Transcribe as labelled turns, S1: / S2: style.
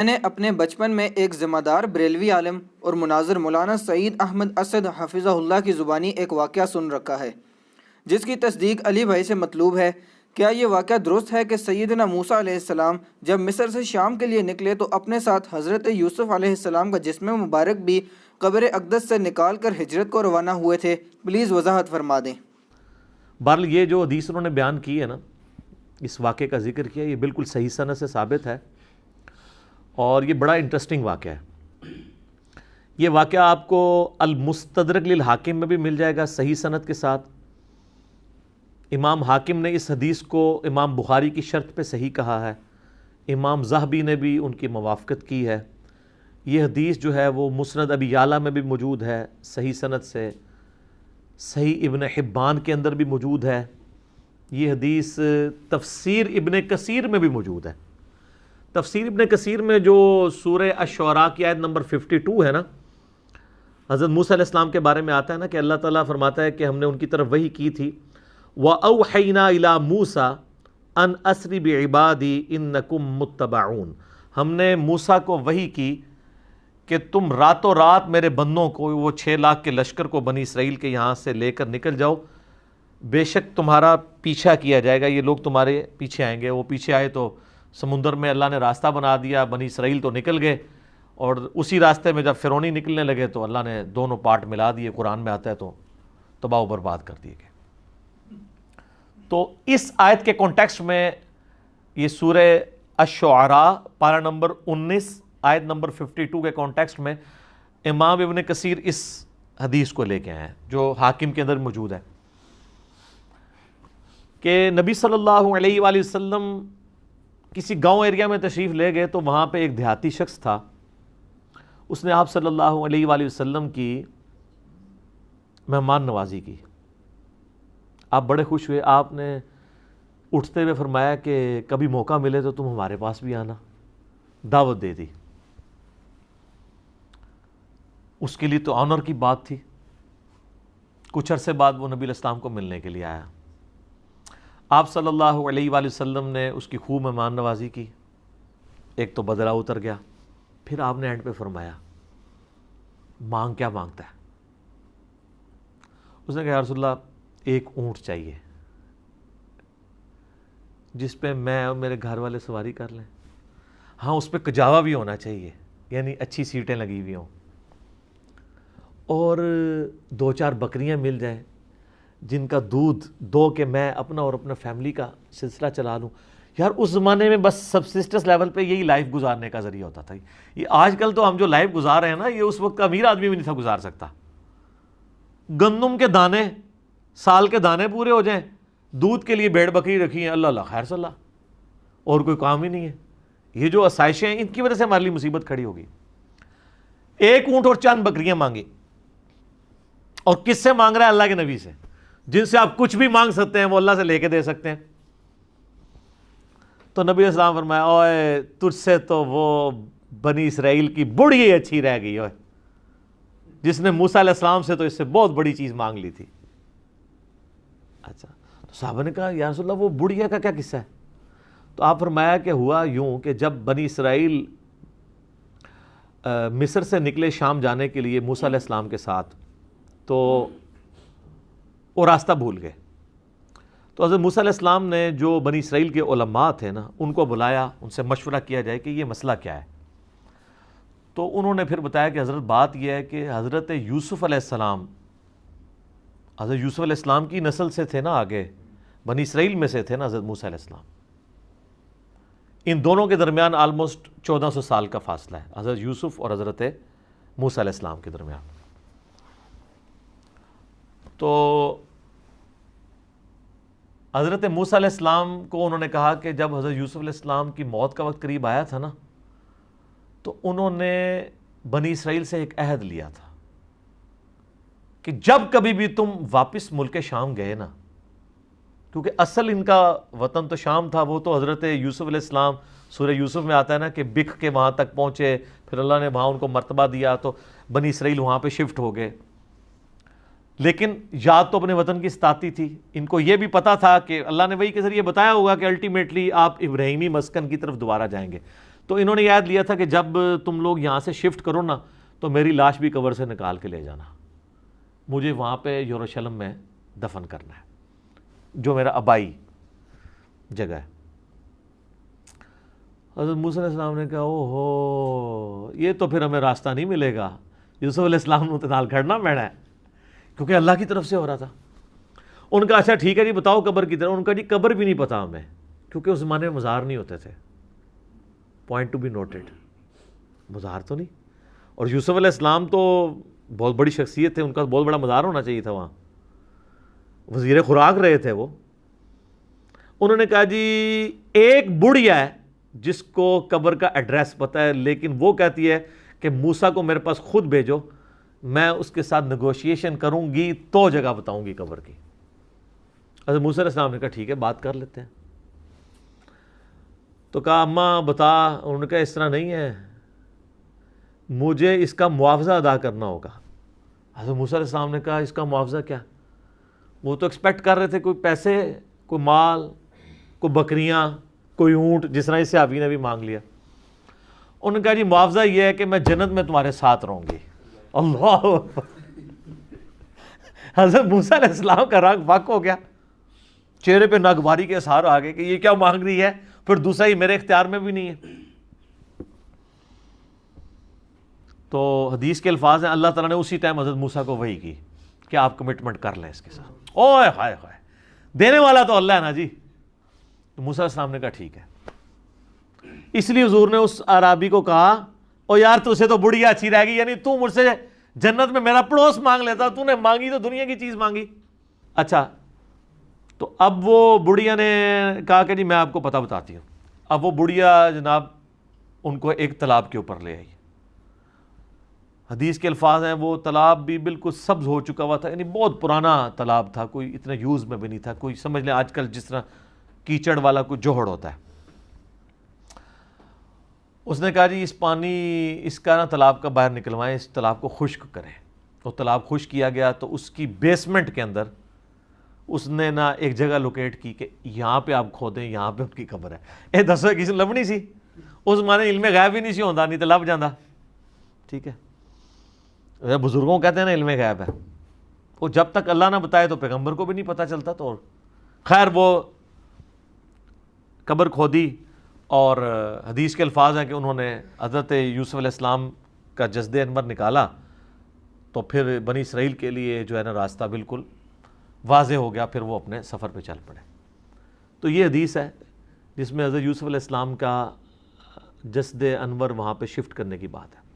S1: میں نے اپنے بچپن میں ایک ذمہ دار بریلوی عالم اور مناظر مولانا سعید احمد اسد حفظہ اللہ کی زبانی ایک واقعہ سن رکھا ہے جس کی تصدیق علی بھائی سے مطلوب ہے۔ کیا یہ واقعہ درست ہے کہ سیدنا موسیٰ علیہ السلام جب مصر سے شام کے لیے نکلے تو اپنے ساتھ حضرت یوسف علیہ السلام کا جسم مبارک بھی قبر اقدس سے نکال کر ہجرت کو روانہ ہوئے تھے؟ پلیز وضاحت فرما دیں۔
S2: بہرحال یہ جو حدیث انہوں نے بیان کی ہے نا، اس واقعے کا ذکر کیا، یہ بالکل صحیح سند سے ثابت ہے اور یہ بڑا انٹرسٹنگ واقعہ ہے۔ یہ واقعہ آپ کو المستدرک للحاکم میں بھی مل جائے گا صحیح سند کے ساتھ۔ امام حاکم نے اس حدیث کو امام بخاری کی شرط پہ صحیح کہا ہے، امام ذہبی نے بھی ان کی موافقت کی ہے۔ یہ حدیث جو ہے وہ مسند ابی یعلا میں بھی موجود ہے صحیح سند سے، صحیح ابن حبان کے اندر بھی موجود ہے۔ یہ حدیث تفسیر ابن کثیر میں بھی موجود ہے۔ تفسیر ابن کثیر میں جو سورہ الشعراء کی آیت نمبر 52 ہے نا، حضرت موسیٰ علیہ السلام کے بارے میں آتا ہے نا کہ اللہ تعالیٰ فرماتا ہے کہ ہم نے ان کی طرف وحی کی تھی، وَأَوْحَيْنَا إِلَىٰ مُوسَىٰ أَنْ أَسْرِ بِعِبَادِي إِنَّكُمْ مُتَّبَعُونَ۔ ہم نے موسیٰ کو وحی کی کہ تم راتوں رات میرے بندوں کو، وہ 6 لاکھ کے لشکر کو بنی اسرائیل کے یہاں سے لے کر نکل جاؤ، بے شک تمہارا پیچھا کیا جائے گا، یہ لوگ تمہارے پیچھے آئیں گے۔ وہ پیچھے آئے تو سمندر میں اللہ نے راستہ بنا دیا، بنی اسرائیل تو نکل گئے، اور اسی راستے میں جب فرعونی نکلنے لگے تو اللہ نے دونوں پارٹ ملا دیے، قرآن میں آتا ہے، تو تباہ و برباد کر دیے گئے۔ تو اس آیت کے کانٹیکسٹ میں یہ سورہ الشعراء پارہ نمبر 19 آیت نمبر 52 کے کانٹیکسٹ میں امام ابن کثیر اس حدیث کو لے کے آئے ہیں جو حاکم کے اندر موجود ہے کہ نبی صلی اللہ علیہ وآلہ وسلم کسی گاؤں ایریا میں تشریف لے گئے تو وہاں پہ ایک دیہاتی شخص تھا، اس نے آپ صلی اللہ علیہ وآلہ وسلم کی مہمان نوازی کی۔ آپ بڑے خوش ہوئے، آپ نے اٹھتے ہوئے فرمایا کہ کبھی موقع ملے تو تم ہمارے پاس بھی آنا، دعوت دے دی۔ اس کے لیے تو آنر کی بات تھی۔ کچھ عرصے بعد وہ نبی علیہ السلام کو ملنے کے لیے آیا، آپ صلی اللہ علیہ وآلہ وسلم نے اس کی خوب مہمان نوازی کی، ایک تو بدلہ اتر گیا۔ پھر آپ نے اینڈ پہ فرمایا مانگ کیا مانگتا ہے؟ اس نے کہا یا رسول اللہ ایک اونٹ چاہیے جس پہ میں اور میرے گھر والے سواری کر لیں، ہاں اس پہ کجاوا بھی ہونا چاہیے، یعنی اچھی سیٹیں لگی ہوئی ہوں، اور 2-4 بکریاں مل جائیں جن کا دودھ دو کہ میں اپنا اور اپنا فیملی کا سلسلہ چلا لوں۔ یار اس زمانے میں بس سبسسٹنس لیول پہ یہی لائف گزارنے کا ذریعہ ہوتا تھا۔ یہ آج کل تو ہم جو لائف گزار رہے ہیں نا، یہ اس وقت کا امیر آدمی بھی نہیں تھا گزار سکتا۔ گندم کے دانے، سال کے دانے پورے ہو جائیں، دودھ کے لیے بھیڑ بکری رکھی ہیں، اللہ اللہ خیر صلی اللہ، اور کوئی کام ہی نہیں ہے۔ یہ جو آسائشیں ہیں ان کی وجہ سے ہمارے لیے مصیبت کھڑی ہوگی۔ ایک اونٹ اور چند بکریاں مانگی، اور کس سے مانگ رہا ہے؟ اللہ کے نبی سے، جن سے آپ کچھ بھی مانگ سکتے ہیں وہ اللہ سے لے کے دے سکتے ہیں۔ تو نبی علیہ السلام فرمایا اوے تجھ سے تو وہ بنی اسرائیل کی بڑھی اچھی رہ گئی، اوے جس نے موسیٰ علیہ السلام سے تو اس سے بہت بڑی چیز مانگ لی تھی۔ اچھا، تو صحابہ نے کہا یا رسول اللہ وہ بڑھیا کا کیا قصہ ہے؟ تو آپ فرمایا کہ ہوا یوں کہ جب بنی اسرائیل مصر سے نکلے شام جانے کے لیے موسیٰ علیہ السلام کے ساتھ، تو وہ راستہ بھول گئے۔ تو حضرت موسیٰ علیہ السلام نے جو بنی اسرائیل کے علماء تھے نا، ان کو بلایا، ان سے مشورہ کیا جائے کہ یہ مسئلہ کیا ہے۔ تو انہوں نے پھر بتایا کہ حضرت بات یہ ہے کہ حضرت یوسف علیہ السلام، حضرت یوسف علیہ السلام کی نسل سے تھے نا، آگے بنی اسرائیل میں سے تھے نا حضرت موسیٰ علیہ السلام۔ ان دونوں کے درمیان آلموسٹ 1400 سال کا فاصلہ ہے، حضرت یوسف اور حضرت موسیٰ علیہ السلام کے درمیان۔ تو حضرت موسیٰ علیہ السلام کو انہوں نے کہا کہ جب حضرت یوسف علیہ السلام کی موت کا وقت قریب آیا تھا نا، تو انہوں نے بنی اسرائیل سے ایک عہد لیا تھا کہ جب کبھی بھی تم واپس ملک شام گئے نا، کیونکہ اصل ان کا وطن تو شام تھا، وہ تو حضرت یوسف علیہ السلام سورہ یوسف میں آتا ہے نا کہ بکھ کے وہاں تک پہنچے، پھر اللہ نے وہاں ان کو مرتبہ دیا تو بنی اسرائیل وہاں پہ شفٹ ہو گئے۔ لیکن یاد تو اپنے وطن کی ستاتی تھی، ان کو یہ بھی پتا تھا کہ اللہ نے وحی کے ذریعے بتایا ہوگا کہ الٹیمیٹلی آپ ابراہیمی مسکن کی طرف دوبارہ جائیں گے۔ تو انہوں نے یاد لیا تھا کہ جب تم لوگ یہاں سے شفٹ کرو نا تو میری لاش بھی قبر سے نکال کے لے جانا، مجھے وہاں پہ یروشلم میں دفن کرنا ہے، جو میرا آبائی جگہ ہے۔ حضرت موسیٰ علیہ السلام نے کہا او ہو، یہ تو پھر ہمیں راستہ نہیں ملے گا، یوسف علیہ السلام نے نال کھڑنا پینا ہے، کیونکہ اللہ کی طرف سے ہو رہا تھا۔ ان کا اچھا ٹھیک ہے جی بتاؤ قبر کی طرف، ان کا جی قبر بھی نہیں پتا ہمیں، کیونکہ اس زمانے میں مزار نہیں ہوتے تھے، پوائنٹ ٹو بی نوٹڈ، مزار تو نہیں۔ اور یوسف علیہ السلام تو بہت بڑی شخصیت تھے، ان کا بہت بڑا مزار ہونا چاہیے تھا، وہاں وزیر خوراک رہے تھے وہ۔ انہوں نے کہا جی ایک بڑھیا ہے جس کو قبر کا ایڈریس پتہ ہے، لیکن وہ کہتی ہے کہ موسیٰ کو میرے پاس خود بھیجو، میں اس کے ساتھ نیگوشیشن کروں گی تو جگہ بتاؤں گی قبر کی۔ حضرت موسیٰ علیہ السلام نے کہا ٹھیک ہے بات کر لیتے ہیں۔ تو کہا اماں بتا، انہوں نے کہا اس طرح نہیں ہے، مجھے اس کا معاوضہ ادا کرنا ہوگا۔ حضرت موسیٰ علیہ السلام نے کہا اس کا معاوضہ کیا؟ وہ تو ایکسپیکٹ کر رہے تھے کوئی پیسے، کوئی مال، کوئی بکریاں، کوئی اونٹ، جس طرح اس صحابی نے بھی مانگ لیا۔ انہوں نے کہا جی معاوضہ یہ ہے کہ میں جنت میں تمہارے ساتھ رہوں گی۔ اللہ اکبر! حضرت موسیٰ علیہ السلام کا رنگ فاق ہو گیا، چہرے پہ ناگواری کے اثار آ گئے کہ یہ کیا مانگ رہی ہے، پھر دوسرا ہی میرے اختیار میں بھی نہیں ہے۔ تو حدیث کے الفاظ ہیں، اللہ تعالیٰ نے اسی ٹائم حضرت موسیٰ کو وحی کی کہ آپ کمٹمنٹ کر لیں اس کے ساتھ۔ اوہ ہائے ہائے، دینے والا تو اللہ ہے نا جی۔ تو موسیٰ علیہ السلام نے کہا ٹھیک ہے۔ اس لیے حضور نے اس اعرابی کو کہا او یار تجھے تو بڑھیا اچھی رہ گئی، یعنی تو مجھ سے جنت میں میرا پڑوس مانگ لیتا، تو نے مانگی تو دنیا کی چیز مانگی۔ اچھا تو اب وہ بڑھیا نے کہا کہ جی میں آپ کو پتہ بتاتی ہوں۔ اب وہ بڑھیا جناب ان کو ایک تالاب کے اوپر لے آئی۔ حدیث کے الفاظ ہیں وہ تالاب بھی بالکل سبز ہو چکا ہوا تھا، یعنی بہت پرانا تالاب تھا، کوئی اتنا یوز میں بھی نہیں تھا، کوئی سمجھ لیں آج کل جس طرح کیچڑ والا کوئی جوہڑ ہوتا ہے۔ اس نے کہا جی اس پانی اس کا نا تالاب کا باہر نکلوائیں، اس تالاب کو خشک کریں۔ تو تالاب خشک کیا گیا تو اس کی بیسمنٹ کے اندر اس نے نا ایک جگہ لوکیٹ کی کہ یہاں پہ آپ کھودیں، یہاں پہ ان کی قبر ہے۔ اے دسو کسی نے لبنی سی، اس مانے علم غیب ہی نہیں سی ہوندا، نہیں تو لب جاندہ۔ ٹھیک ہے، بزرگوں کہتے ہیں نا علم غیب ہے، وہ جب تک اللہ نہ بتائے تو پیغمبر کو بھی نہیں پتہ چلتا۔ تو خیر وہ قبر کھودی، اور حدیث کے الفاظ ہیں کہ انہوں نے حضرت یوسف علیہ السلام کا جسد انور نکالا، تو پھر بنی اسرائیل کے لیے جو ہے نا راستہ بالکل واضح ہو گیا، پھر وہ اپنے سفر پہ چل پڑے۔ تو یہ حدیث ہے جس میں حضرت یوسف علیہ السلام کا جسد انور وہاں پہ شفٹ کرنے کی بات ہے۔